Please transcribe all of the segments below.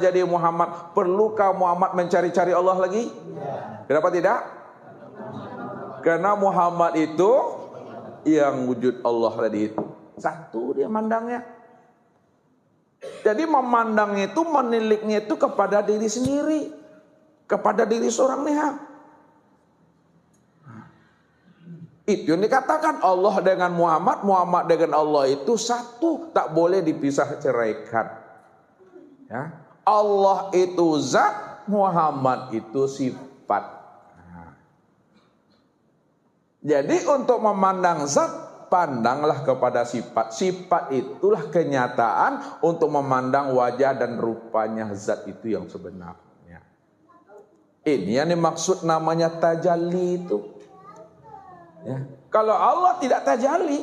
jadi Muhammad, perlukah Muhammad mencari-cari Allah lagi? Kenapa tidak? Karena Muhammad itu yang wujud Allah tadi itu. Satu dia mandangnya. Jadi memandangnya itu, meniliknya itu kepada diri sendiri, kepada diri seorang lihat. Itu yang dikatakan Allah dengan Muhammad, Muhammad dengan Allah itu satu, tak boleh dipisah ceraikan. Ya. Allah itu zat, Muhammad itu sifat. Jadi untuk memandang zat, pandanglah kepada sifat. Sifat itulah kenyataan untuk memandang wajah dan rupanya zat itu yang sebenarnya. Ini yang dimaksud namanya tajalli itu. Ya. Kalau Allah tidak tajalli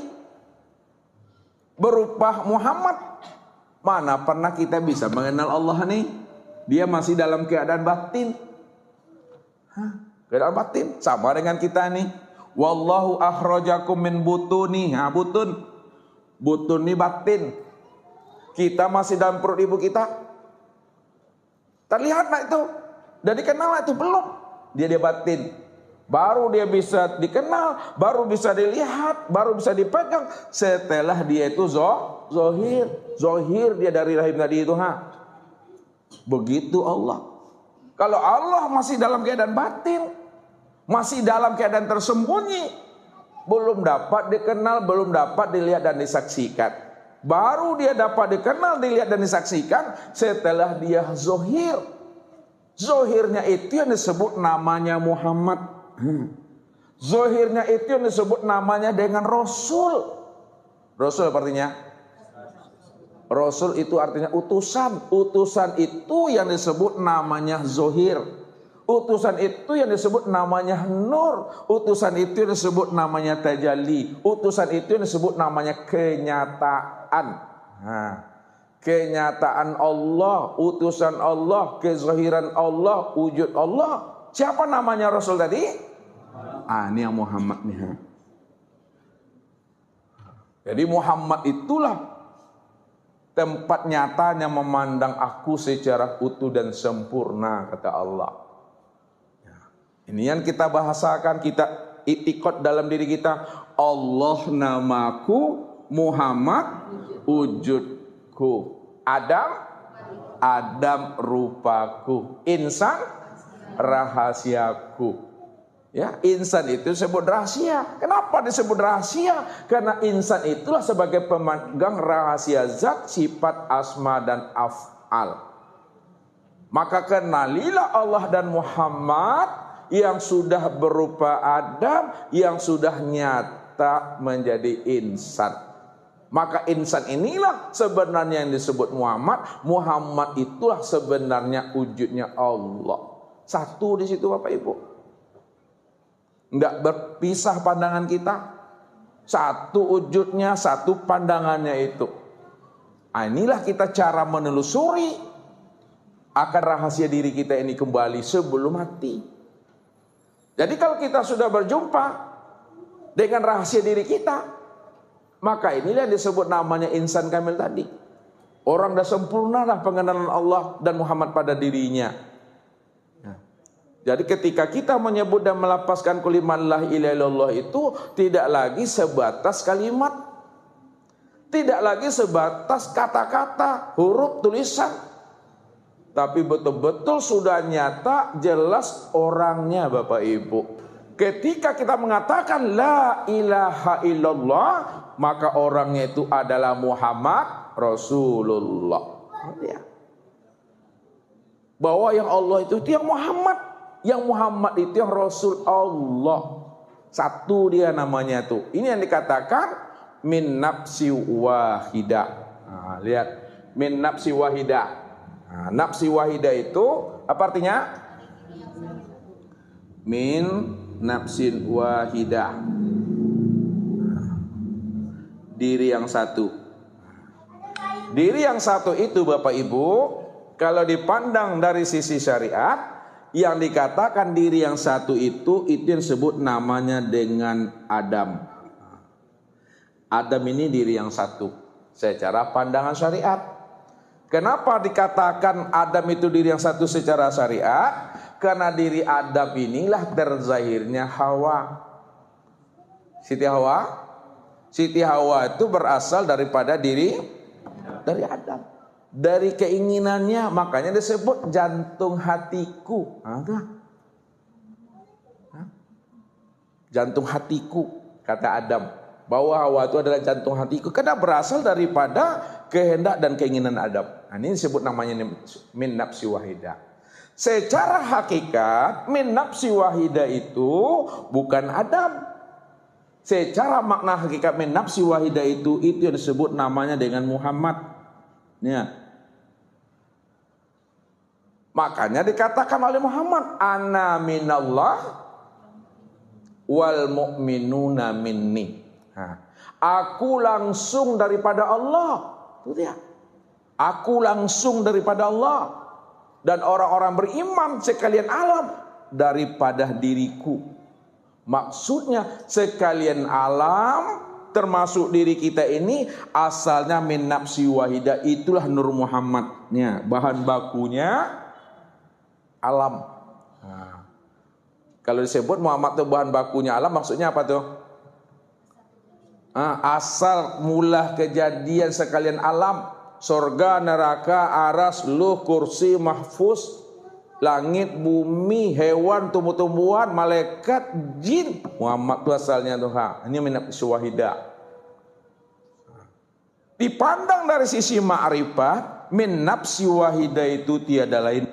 berupa Muhammad, mana pernah kita bisa mengenal Allah nih? Dia masih dalam keadaan batin. Keadaan batin sama dengan kita nih. Wallahu akhrajakum min butuni. Butun. Butun ini batin. Kita masih dalam perut ibu kita. Terlihat lah itu. Dan dikenal itu belum. Dia batin. Baru dia bisa dikenal, baru bisa dilihat, baru bisa dipegang setelah dia itu zohir. Zohir dia dari rahim tadi itu. Begitu Allah. Kalau Allah masih dalam keadaan batin, masih dalam keadaan tersembunyi, belum dapat dikenal, belum dapat dilihat dan disaksikan. Baru dia dapat dikenal, dilihat dan disaksikan setelah dia zohir. Zohirnya itu yang disebut namanya Muhammad. Zohirnya itu yang disebut namanya dengan Rasul. Rasul artinya? Rasul itu artinya utusan. Utusan itu yang disebut namanya zohir. Utusan itu yang disebut namanya nur. Utusan itu yang disebut namanya tajalli. Utusan itu yang disebut namanya kenyataan. Kenyataan Allah, utusan Allah, kezahiran Allah, wujud Allah. Siapa namanya Rasul tadi? Ini yang Muhammad nih. Jadi Muhammad itulah tempat nyatanya memandang aku secara utuh dan sempurna, kata Allah. Ini yang kita bahasakan, kita itikad dalam diri kita. Allah namaku, Muhammad wujudku, Adam rupaku, insan rahasiaku. Ya, insan itu disebut rahasia. Kenapa disebut rahasia? Karena insan itulah sebagai pemegang rahasia zat, sifat, asma dan af'al. Maka kenalilah Allah dan Muhammad yang sudah berupa Adam, yang sudah nyata menjadi insan. Maka insan inilah sebenarnya yang disebut Muhammad. Muhammad itulah sebenarnya wujudnya Allah. Satu di situ Bapak Ibu. Enggak berpisah pandangan kita. Satu wujudnya, satu pandangannya itu. Inilah kita cara menelusuri akan rahasia diri kita ini kembali sebelum mati. Jadi kalau kita sudah berjumpa dengan rahasia diri kita, maka inilah yang disebut namanya insan kamil tadi. Orang dah sempurna dah pengenalan Allah dan Muhammad pada dirinya. Jadi ketika kita menyebut dan melafazkan kalimat la ilaha illallah itu tidak lagi sebatas kalimat, tidak lagi sebatas kata-kata, huruf, tulisan, tapi betul-betul sudah nyata, jelas orangnya Bapak Ibu. Ketika kita mengatakan la ilaha illallah, maka orangnya itu adalah Muhammad Rasulullah. Bahwa yang Allah itu yang Muhammad. Yang Muhammad itu yang Rasul Allah. Satu dia namanya tuh. Ini yang dikatakan min nafsi wahidah. Lihat, min nafsi wahidah. Nafsi wahidah itu apa artinya? Min nafsin wahidah. Diri yang satu. Diri yang satu itu Bapak Ibu, kalau dipandang dari sisi syariat, yang dikatakan diri yang satu itu yang disebut namanya dengan Adam. Adam ini diri yang satu secara pandangan syariat. Kenapa dikatakan Adam itu diri yang satu secara syariat? Karena diri Adam inilah terzahirnya Hawa. Siti Hawa? Siti Hawa itu berasal daripada dari Adam. Dari keinginannya, makanya disebut jantung hatiku. Jantung hatiku, kata Adam. Bahwa Hawa itu adalah jantung hatiku. Karena berasal daripada kehendak dan keinginan Adam. Nah, ini disebut namanya min nafsi wahidah. Secara hakikat, min nafsi wahidah itu bukan Adam. Secara makna hakikat min nafsi wahidah itu yang disebut namanya dengan Muhammad. Ya. Makanya dikatakan oleh Muhammad, ana minallah wal mu'minuna minni. Nah, aku langsung daripada Allah. Itu dia. Aku langsung daripada Allah. Dan orang-orang beriman sekalian alam daripada diriku. Maksudnya sekalian alam termasuk diri kita ini asalnya min nafsi wahidah, itulah Nur Muhammadnya. Bahan bakunya alam. Nah, kalau disebut Muhammad itu bahan bakunya alam, maksudnya apa tuh? Asal mula kejadian sekalian alam, surga, neraka, aras, luh, kursi, mahfuz, langit, bumi, hewan, tumbuh-tumbuhan, malaikat, jin. Muhammad itu asalnya tuh. Ini min nafsi wahidah. Dipandang dari sisi ma'rifat, min nafsi wahidah itu tiada lain